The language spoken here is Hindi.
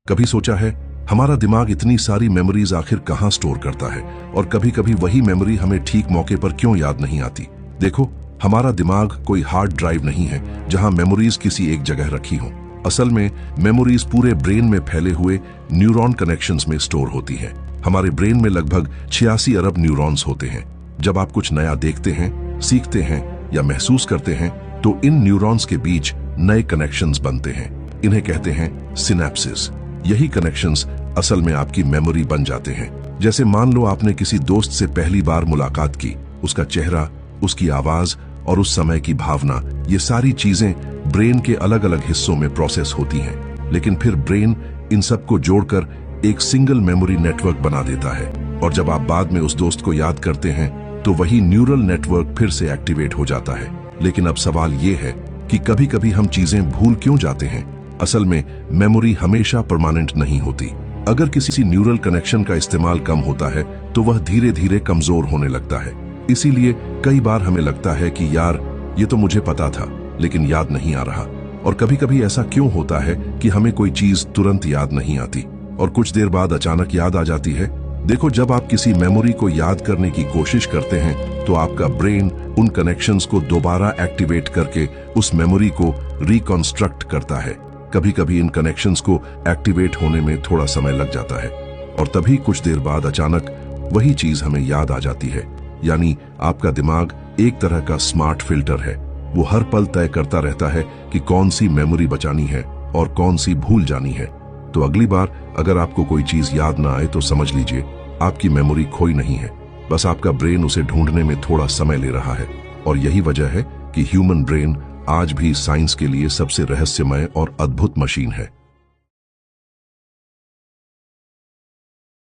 कभी सोचा है हमारा दिमाग इतनी सारी मेमोरीज आखिर कहां स्टोर करता है, और कभी कभी वही मेमोरी हमें ठीक मौके पर क्यों याद नहीं आती। देखो, हमारा दिमाग कोई हार्ड ड्राइव नहीं है जहां मेमोरीज किसी एक जगह रखी हो। असल में मेमोरीज पूरे ब्रेन में फैले हुए न्यूरॉन कनेक्शंस में स्टोर होती हैं। हमारे ब्रेन में लगभग 86 अरब न्यूरॉन्स होते हैं। जब आप कुछ नया देखते हैं, सीखते हैं या महसूस करते हैं तो इन न्यूरॉन्स के बीच नए कनेक्शंस बनते हैं। इन्हें कहते हैं सिनेप्सिस। यही कनेक्शंस असल में आपकी मेमोरी बन जाते हैं। जैसे मान लो आपने किसी दोस्त से पहली बार मुलाकात की, उसका चेहरा, उसकी आवाज और उस समय की भावना, ये सारी चीजें ब्रेन के अलग अलग हिस्सों में प्रोसेस होती हैं। लेकिन फिर ब्रेन इन सबको जोड़कर एक सिंगल मेमोरी नेटवर्क बना देता है, और जब आप बाद में उस दोस्त को याद करते हैं तो वही न्यूरल नेटवर्क फिर से एक्टिवेट हो जाता है। लेकिन अब सवाल ये है कि कभी कभी हम चीजें भूल क्यों जाते हैं। असल में मेमोरी हमेशा परमानेंट नहीं होती। अगर किसी न्यूरल कनेक्शन का इस्तेमाल कम होता है तो वह धीरे धीरे कमजोर होने लगता है। इसीलिए कई बार हमें लगता है कि यार, ये तो मुझे पता था लेकिन याद नहीं आ रहा। और कभी कभी ऐसा क्यों होता है कि हमें कोई चीज तुरंत याद नहीं आती और कुछ देर बाद अचानक याद आ जाती है। देखो, जब आप किसी मेमोरी को याद करने की कोशिश करते हैं तो आपका ब्रेन उन कनेक्शंस को दोबारा एक्टिवेट करके उस मेमोरी को रिकंस्ट्रक्ट करता है। कभी कभी इन कनेक्शंस को एक्टिवेट होने में थोड़ा समय लग जाता है, और तभी कुछ देर बाद अचानक वही चीज हमें याद आ जाती है। यानी आपका दिमाग एक तरह का स्मार्ट फिल्टर है। वो हर पल तय करता रहता है कि कौन सी मेमोरी बचानी है और कौन सी भूल जानी है। तो अगली बार अगर आपको कोई चीज याद ना आए तो समझ लीजिए आपकी मेमोरी खोई नहीं है, बस आपका ब्रेन उसे ढूंढने में थोड़ा समय ले रहा है। और यही वजह है कि ह्यूमन ब्रेन आज भी साइंस के लिए सबसे रहस्यमय और अद्भुत मशीन है।